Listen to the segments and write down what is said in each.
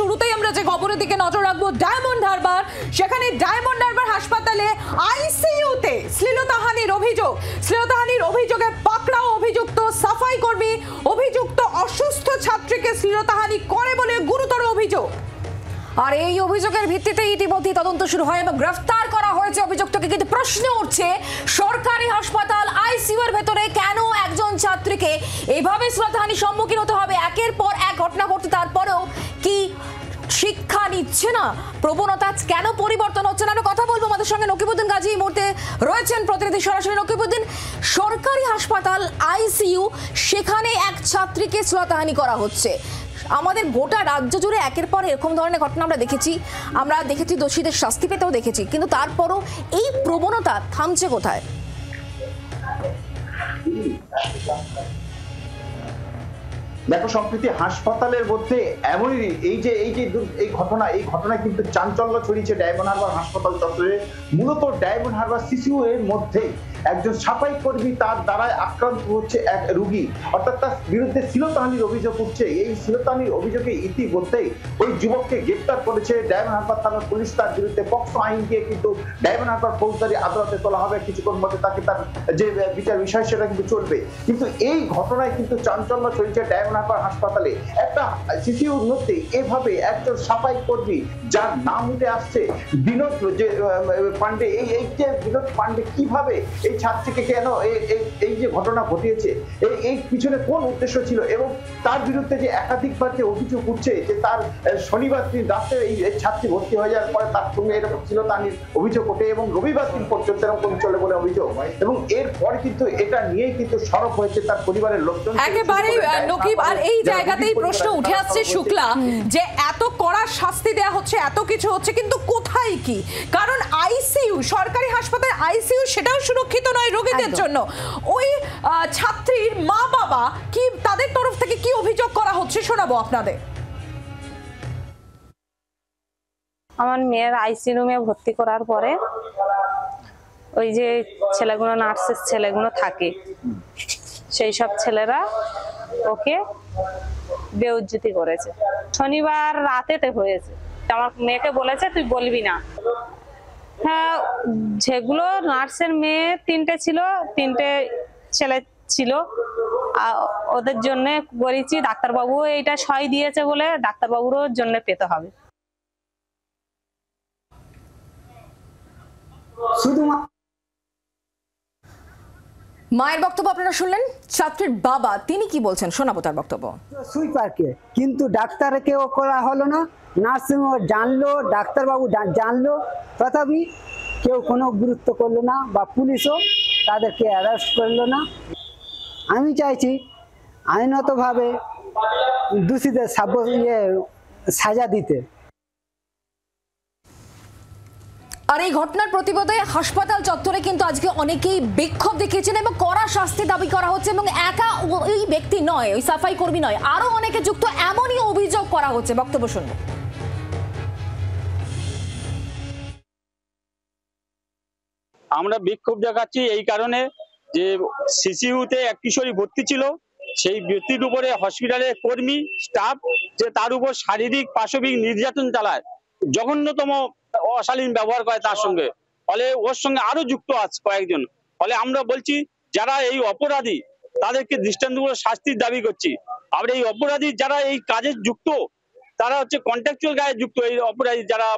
শুরুতেই আমরা যে খবরের দিকে নজর রাখবো ডায়মন্ড হারবার, সেখানে ডায়মন্ড হারবার হাসপাতালে আইসিইউতে শ্লীলতাহানির অভিযোগে পাকড়াও অভিযুক্ত সাফাই কর্মী। অভিযুক্ত অসুস্থ ছাত্রীকে শ্লীলতাহানি করে বলে গুরুতর অভিযোগ। আর এই অভিযোগের ভিত্তিতে ইতিমধ্যে তদন্ত শুরু হয় এবং গ্রেফতার করা হয়েছে অভিযুক্তকে। কিন্তু প্রশ্ন উঠছে, সরকারি হাসপাতাল আইসিইউ এর ভেতরে কেন একজন ছাত্রীকে এভাবে শ্লীলতাহানির সম্মুখীন হতে হবে? একের পর এক ঘটনা ঘটছে, তারপরেও কি শিক্ষা নিচ্ছে না? প্রবণতা কেন পরিবর্তন হচ্ছে না? কথা বলবো আমাদের সঙ্গে নকিবউদ্দিন গাজী এই মুহূর্তে রয়েছেন প্রতিনিধি সরাসরি। নকিবউদ্দিন, সরকারি হাসপাতাল আইসিইউ, সেখানে এক ছাত্রীকে শ্লীলতাহানি করা হচ্ছে। আমাদের গোটা রাজ্য জুড়ে একের পর এরকম ধরনের ঘটনা আমরা দেখেছি, দোষীদের শাস্তি পেতেও দেখেছি, কিন্তু তারপরও এই প্রবণতা থামছে কোথায়? দেখো সম্প্রতি হাসপাতালের মধ্যে এমনই এই ঘটনা কিন্তু চাঞ্চল্য ছড়িয়েছে ডায়মন্ড হারবার হাসপাতাল চত্বরে। মূলত ডায়মন্ড হারবার সিসিইউ এর মধ্যে একজন সাফাই কর্মী তার দ্বারায় আক্রান্ত হচ্ছে এক রোগী, অর্থাৎ তার বিরুদ্ধে শ্লীলতাহানির অভিযোগ উঠছে। এই শ্লীলতাহানির অভিযোগে ইতিমধ্যেই ওই যুবককে গ্রেফতার করেছে ডায়মন্ড হারবার থানার পুলিশ। তার বিরুদ্ধে পক্সো আইন দিয়ে কিন্তু ডায়মন্ড হারবার ফৌজদারি আদালতে তোলা হবে। কিছুক্ষণ মধ্যে তাকে তার যে বিচার বিষয় সেটা কিন্তু চলবে। কিন্তু এই ঘটনায় কিন্তু চাঞ্চল্য ছড়িয়েছে ডায়মন্ড হারবার হাসপাতালে। একটা সিসিইউর মধ্যে এভাবে একজন সাফাই কর্মী যার নাম উঠে আসছে বিনোদ পান্ডে, এই যে বিনোদ পান্ডে কিভাবে এই ছাত্রীকে কেন এই যে ঘটনা ঘটিয়েছে, এই পিছনে কোন উদ্দেশ্য ছিল, এবং তার বিরুদ্ধে যে একাধিকবার যে অভিযোগ উঠছে যে তার শনিবার দিন রাতে এই ছাত্রী ভর্তি হয়ে যাওয়ার পরে তার সঙ্গে এরকম শ্লীলতাহানির অভিযোগ ওঠে এবং রবিবার দিন পর্যন্ত এরকম চলে বলে অভিযোগ হয়, এবং এরপর কিন্তু এটা নিয়েই কিন্তু সরব হয়েছে তার পরিবারের লোকজন। একেবারেই নকিব, আর এই জায়গাতেই প্রশ্ন উঠে আসছে শুক্লা, যে এত কড়া শাস্তি দেয়া হচ্ছে, এত কিছু হচ্ছে, কিন্তু কোথায় কি? কারণ আইসিইউ, সরকারি হাসপাতাল আইসিইউ, সেটাও সুরক্ষিত নয় রোগীদের জন্য। ওই ছাত্রীর মা বাবা কি, তাদের তরফ থেকে কি অভিযোগ করা হচ্ছে শোনাবো আপনাদের। আমার মেয়ের আইসিইউ রুমে ভর্তি করার পরে ওই যে ছেলেগুলো, নার্সের ছেলেগুলো থাকে, সেই সব ছেলেরা ওকে বেইজ্জতি করেছে। শনিবার রাতেতে হয়েছে। আমার মেয়েকে বলেছে তুই বলবি না। হ্যাঁ, যেগুলো নার্সের মেয়ে 3টে ছিল, 3টে ছেলে ছিল, ওদের জন্য করেছি। ডাক্তারবাবু এইটা সই দিয়েছে বলে ডাক্তারবাবুরও জন্য পেতে হবে। মায়ের বক্তব্য আপনারা শুনলেন। ছাত্রীর বাবা তিনি কি বলছেন শোনাবো তার বক্তব্য। সুইপারকে কিন্তু ডাক্তারকেও করা হলো না, নার্সিংহোম জানলো, ডাক্তারবাবু জানলো, তথাপি কেউ কোনো গুরুত্ব করলো না, বা পুলিশও তাদেরকে অ্যারেস্ট করলো না। আমি চাইছি আইনতভাবে দোষীদের সাজা দিতে। আর এই ঘটনার প্রতিবাদে হাসপাতাল চত্বরে কিন্তু আজকে অনেকেই বিক্ষোভ দেখিয়েছেন এবং কড়া শাস্তি দাবি করা হচ্ছে। এবং একা ওই ব্যক্তি নয়, ওই সাফাই কর্মী নয়, আরো অনেকে যুক্ত, এমনই অভিযোগ করা হচ্ছে। বক্তব্য শুনবো। আমরা বিক্ষোভ দেখাচ্ছি এই কারণে যে সিসিইউতে এক কিশোরী ভর্তি ছিল, সেই ব্যক্তির উপরে হসপিটালের কর্মী স্টাফ যে তার উপর শারীরিক পাশবিক নির্যাতন চালায়, জঘন্যতম অশালীন ব্যবহার করে তার সঙ্গে। ফলে ওর সঙ্গে আরো যুক্ত আছে কয়েকজন। ফলে আমরা বলছি যারা এই অপরাধী তাদেরকে দৃষ্টান্তমূলক শাস্তির দাবি করছি। আমরা এই অপরাধী যারা এই কাজে যুক্ত, তারা হচ্ছে কন্ট্রাকচুয়াল গায়ে যুক্ত, এই অপরাধী যারা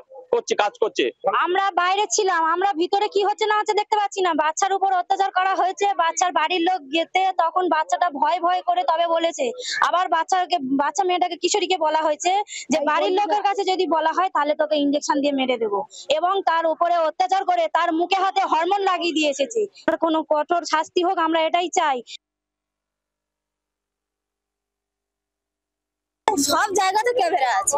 কাজ করছে। আমরা বাইরে ছিলাম, আমরা ভিতরে কি হচ্ছে না হচ্ছে দেখতে পাচ্ছি না। বাচ্চার উপর অত্যাচার করা হয়েছে, বাচ্চার বাড়ির লোক গেতে তখন বাচ্চাটা ভয় করে তবে বলেছে। আবার বাচ্চা মেয়েটাকে, কিশোরীকে বলা হয়েছে যে বাড়ির লোকের কাছে যদি বলা হয় তাহলে তোকে ইঞ্জেকশন দিয়ে মেরে দেবো, এবং তার উপরে অত্যাচার করে তার মুখে হাতে হরমোন লাগিয়ে দিয়ে এসেছে। কোনো কঠোর শাস্তি হোক, আমরা এটাই চাই। সব জায়গাতে ক্যামেরা আছে,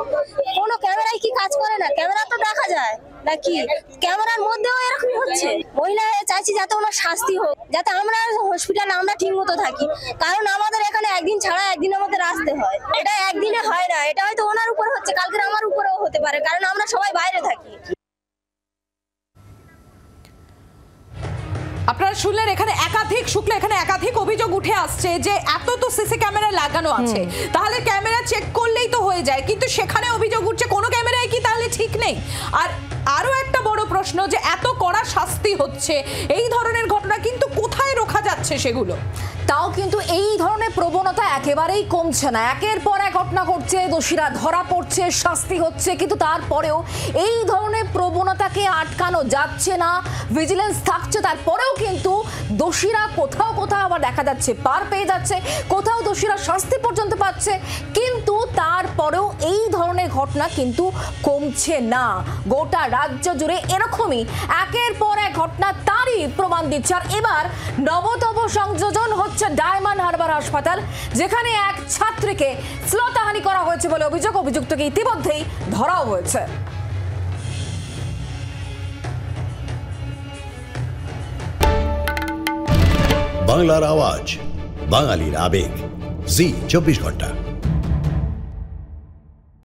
কোনো ক্যামেরায় কি কাজ করে না? ক্যামেরা তো দেখা যায় নাকি? ক্যামেরার মধ্যেও এরকম হচ্ছে। মহিলা চাইছি যাতে ওনার শাস্তি হোক, যাতে আমরা হসপিটালে আমরা ঠিক মতো থাকি। কারণ আমাদের এখানে একদিন ছাড়া একদিনের মধ্যে আসতে হয়, এটা একদিনে হয় না। এটা হয়তো ওনার উপরে হচ্ছে, কালকে আমার উপরেও হতে পারে, কারণ আমরা সবাই বাইরে থাকি। আপনারা শুনলেন, এখানে একাধিক অভিযোগ উঠে আসছে যে এত তো সিসি ক্যামেরা লাগানো আছে, তাহলে ক্যামেরা চেক করলেই তো হয়ে যায়, কিন্তু সেখানে অভিযোগ উঠছে কোনো ক্যামেরায় কি তাহলে ঠিক নেই? আর আরো একটা বড় প্রশ্ন যে এত কড়া শাস্তি হচ্ছে, এই ধরনের ঘটনা কিন্তু কোথায় রোখা যাচ্ছে সেগুলো? তাও কিন্তু এই ধরনের প্রবণতা একেবারেই কমছে না। একের পর এক ঘটনা ঘটছে, দোষীরা ধরা পড়ছে, শাস্তি হচ্ছে, কিন্তু তারপরেও এই ধরনের প্রবণতাকে আটকানো যাচ্ছে না। ভিজিলেন্স থাকছে, তারপরেও কিন্তু দোষীরা কোথাও আবার দেখা যাচ্ছে পার পেয়ে যাচ্ছে, কোথাও দোষীরা শাস্তি পর্যন্ত পাচ্ছে, কিন্তু তারপরেও এই ধরনের ঘটনা কিন্তু কমছে না। গোটা রাজ্য জুড়ে এরকমই একের পর এক ঘটনা তারই প্রমাণ দিচ্ছে। আর এবার নবতম সংযোজন হচ্ছে ডায়মন্ড হারবার হাসপাতাল, যেখানে এক ছাত্রীকে শ্লীলতাহানি করা হয়েছে বলে অভিযুক্তকে ইতিমধ্যেই ধরাও হয়েছে। বাংলার আওয়াজ, বাঙালির আবেগ, জি 24 ঘন্টা।